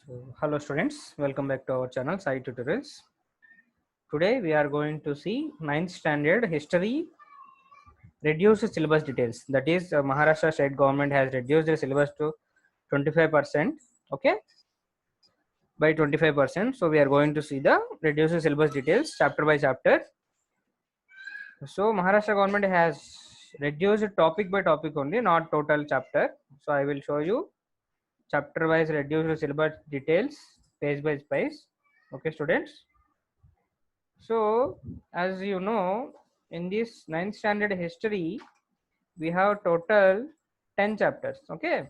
So, hello students, welcome back to our channel Sai Tutorials. Today we are going to see ninth standard history reduced syllabus details. That is, Maharashtra state government has reduced the syllabus to 25%. Okay, by 25%. So we are going to see the reduced syllabus details chapter by chapter. So Maharashtra government has reduced topic by topic only, not total chapter. So I will show you chapter wise reduced syllabus details page by page. Okay, students. So, as you know, in this ninth standard history, we have total 10 chapters. Okay.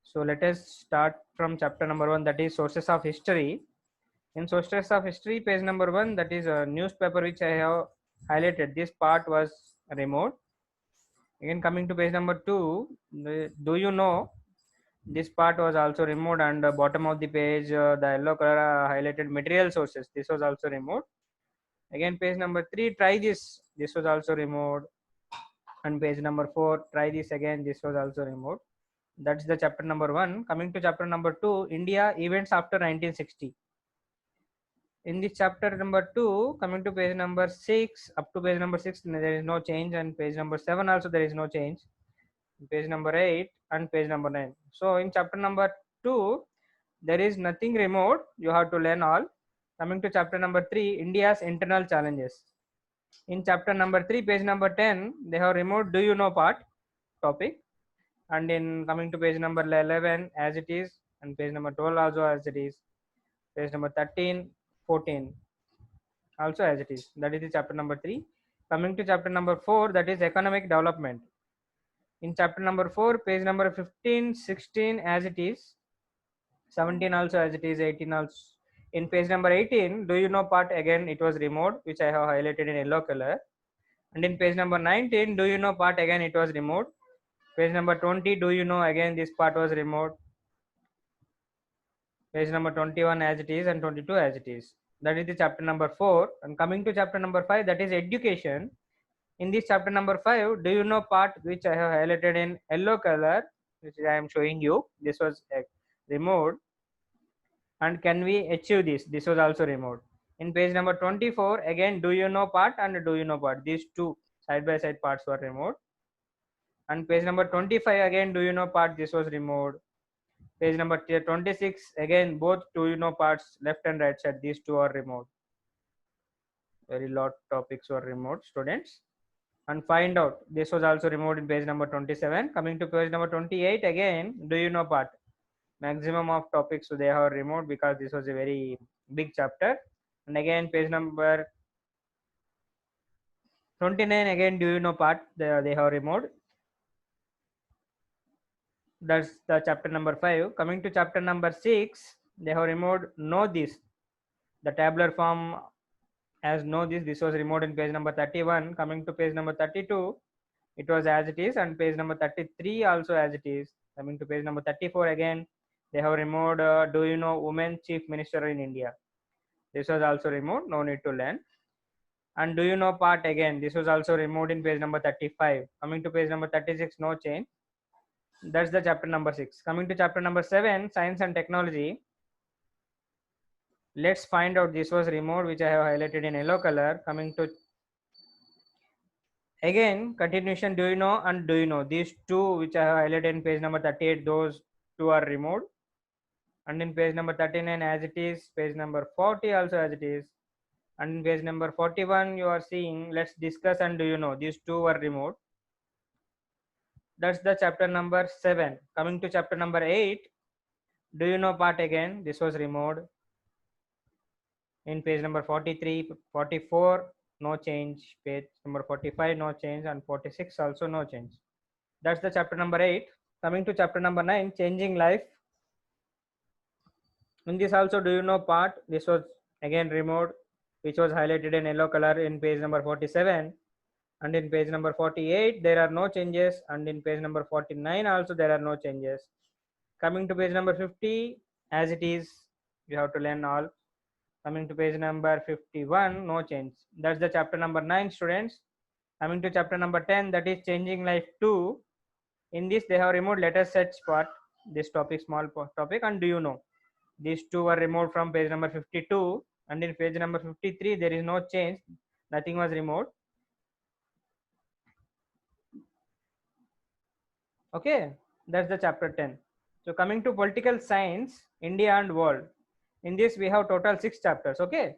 So, let us start from chapter number 1, that is sources of history. In sources of history, page number 1, that is a newspaper which I have highlighted. This part was removed. Again, coming to page number 2, do you know this part was also removed, and the bottom of the page, the yellow color highlighted material sources. This was also removed. Again, page number 3, try this. This was also removed. And page number 4, try this again. This was also removed. That's the chapter number 1. Coming to chapter number 2, India events after 1960. In this chapter number 2, coming to page number 6, up to page number 6, there is no change, and page number 7 also there is no change. Page number 8 and page number 9. So in chapter number 2, there is nothing removed. You have to learn all. Coming to chapter number 3, India's internal challenges. In chapter number 3, page number 10, they have removed do you know part topic. And in coming to page number 11 as it is, and page number 12 also as it is, page number 13, 14 also as it is. That is the chapter number 3. Coming to chapter number 4, that is economic development. In chapter number 4, page number 15, 16 as it is, 17 also as it is, 18 also. In page number 18, do you know part, again it was removed, which I have highlighted in yellow color. And in page number 19, do you know part, again it was removed. Page number 20, do you know, again this part was removed. Page number 21 as it is, and 22 as it is. That is the chapter number 4. And coming to chapter number 5, that is education. In this chapter number 5, do you know part, which I have highlighted in yellow color, which I am showing you. This was removed. And can we achieve this? This was also removed. In page number 24, again do you know part and do you know part, these two side by side parts were removed. And page number 25, again do you know part, this was removed. Page number 26, again both do you know parts, left and right side, these two are removed. Very lot topics were removed, students. And find out, this was also removed in page number 27. Coming to page number 28, again do you know part, maximum of topics they have removed because this was a very big chapter. And again page number 29, again do you know part, they have removed. That's the chapter number 5. Coming to chapter number 6, they have removed know this, the tabular form as know this. This was removed in page number 31. Coming to page number 32, it was as it is, and page number 33 also as it is. Coming to page number 34, again they have removed do you know women chief minister in India. This was also removed, no need to learn. And do you know part, again this was also removed in page number 35. Coming to page number 36, no change. That's the chapter number 6. Coming to chapter number 7, science and technology. Let's find out, this was removed, which I have highlighted in yellow color. Coming to again continuation, do you know and do you know, these two which I have highlighted in page number 38, those two are removed. And in page number 39 as it is, page number 40 also as it is, and in page number 41 you are seeing let's discuss and do you know, these two were removed. That's the chapter number 7. Coming to chapter number 8, do you know part, again this was removed. In page number 43, 44 no change, page number 45 no change, and 46 also no change. That's the chapter number 8. Coming to chapter number 9, changing life. In this also do you know part, this was again removed, which was highlighted in yellow color in page number 47. And in page number 48 there are no changes, and in page number 49 also there are no changes. Coming to page number 50 as it is, you have to learn all. Coming to page number 51, no change. That's the chapter number 9, students. Coming to chapter number 10, that is changing life 2. In this they have removed let us search part, this topic, small topic, and do you know. These two were removed from page number 52, and in page number 53 there is no change, nothing was removed. Okay, that's the chapter 10. So coming to political science, India and world. In this we have total 6 chapters. Okay,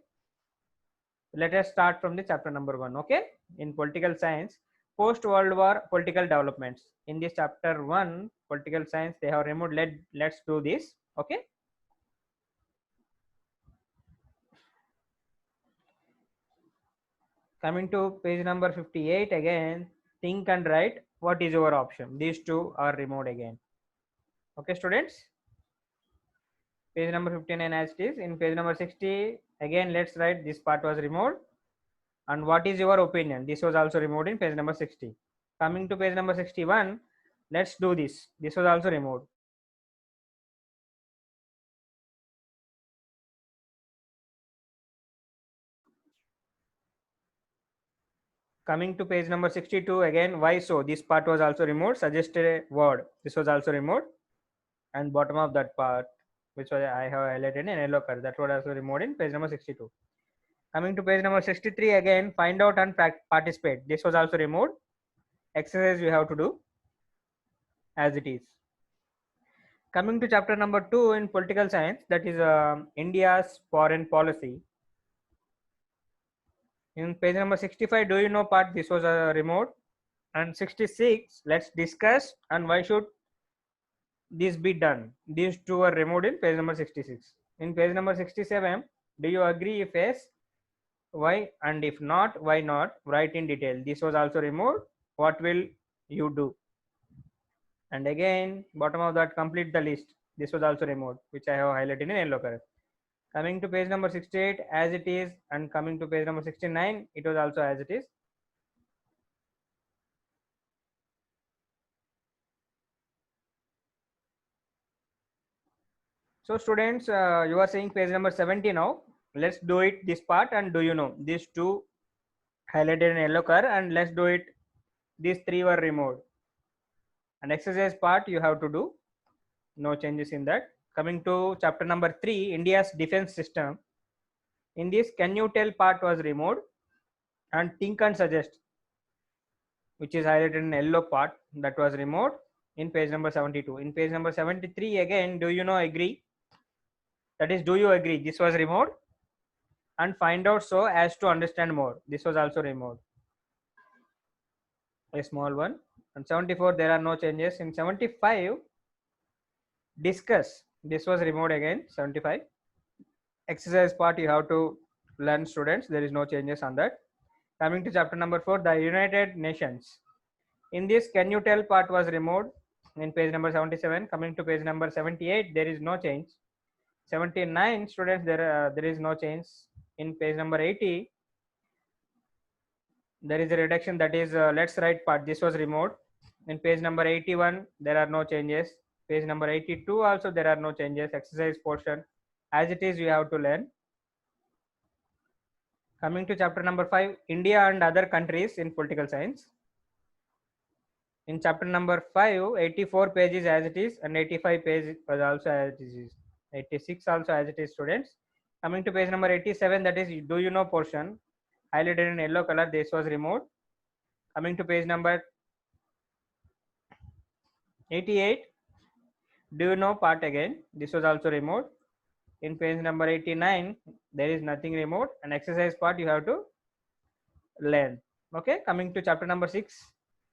let us start from the chapter number 1. Okay, in political science, post world war political developments. In this chapter 1, political science, they have removed. Let's do this. Okay, coming to page number 58 again, think and write what is your option. These two are removed again. Okay, students, page number 59 as it is. In page number 60 again, let's write this part was removed, and what is your opinion. This was also removed in page number 60. Coming to page number 61, let's do this. This was also removed. Coming to page number 62 again, why so? This part was also removed. Suggested a word. This was also removed, and bottom of that part, which was I have highlighted in yellow color, that was also removed in page number 62. Coming to page number 63 again, find out and participate. This was also removed. Exercise you have to do as it is. Coming to chapter number 2 in political science, that is India's foreign policy. In page number 65, do you know part, this was removed. And 66, let's discuss and why should this be done. These two are removed in page number 66. In page number 67, do you agree? If yes, why, and if not, why not? Write in detail. This was also removed. What will you do? And again, bottom of that, complete the list. This was also removed, which I have highlighted in yellow color. Coming to page number 68 as it is, and coming to page number 69, it was also as it is. So students, you are saying page number 70 now. Let's do it this part, and do you know these two highlighted in yellow color, and let's do it. These three were removed. And exercise part you have to do. No changes in that. Coming to chapter number 3, India's defense system. In this, can you tell part was removed, and think and suggest, which is highlighted in yellow part, that was removed in page number 72. In page number 73 again, do you know agree? That is, do you agree? This was removed. And find out so as to understand more. This was also removed. A small one. And 74, there are no changes. In 75, discuss. This was removed again. 75. Exercise part you have to learn, students. There is no changes on that. Coming to chapter number 4, the United Nations. In this, can you tell part was removed in page number 77. Coming to page number 78, there is no change. 79, students, there is no change. In page number 80, there is a reduction, that is let's write part. This was removed. In page number 81, there are no changes. Page number 82 also there are no changes. Exercise portion as it is you have to learn. Coming to chapter number 5, India and other countries in political science. In chapter number 5, 84 pages as it is, and 85 pages was also as it is. 86 also as it is, students. Coming to page number 87, that is do you know portion, highlighted in yellow color, this was removed. Coming to page number 88, do you know part again, this was also removed. In page number 89, there is nothing removed, and exercise part you have to learn. Okay, coming to chapter number 6,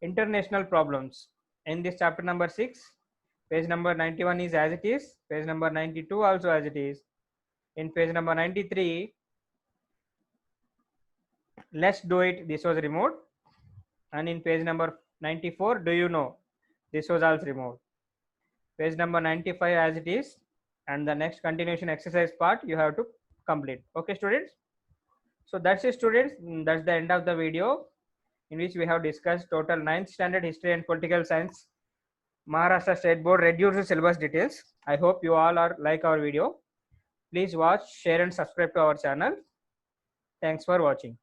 international problems. In this chapter number 6, page number 91 is as it is, page number 92 also as it is. In page number 93, let's do it, this was removed. And in page number 94, do you know, this was also removed. Page number 95 as it is, and the next continuation exercise part you have to complete. Okay, students. So that's it, students. That's the end of the video, in which we have discussed total 9th standard history and political science, Maharashtra State Board reduced syllabus details. I hope you all are like our video. Please watch, share and subscribe to our channel. Thanks for watching.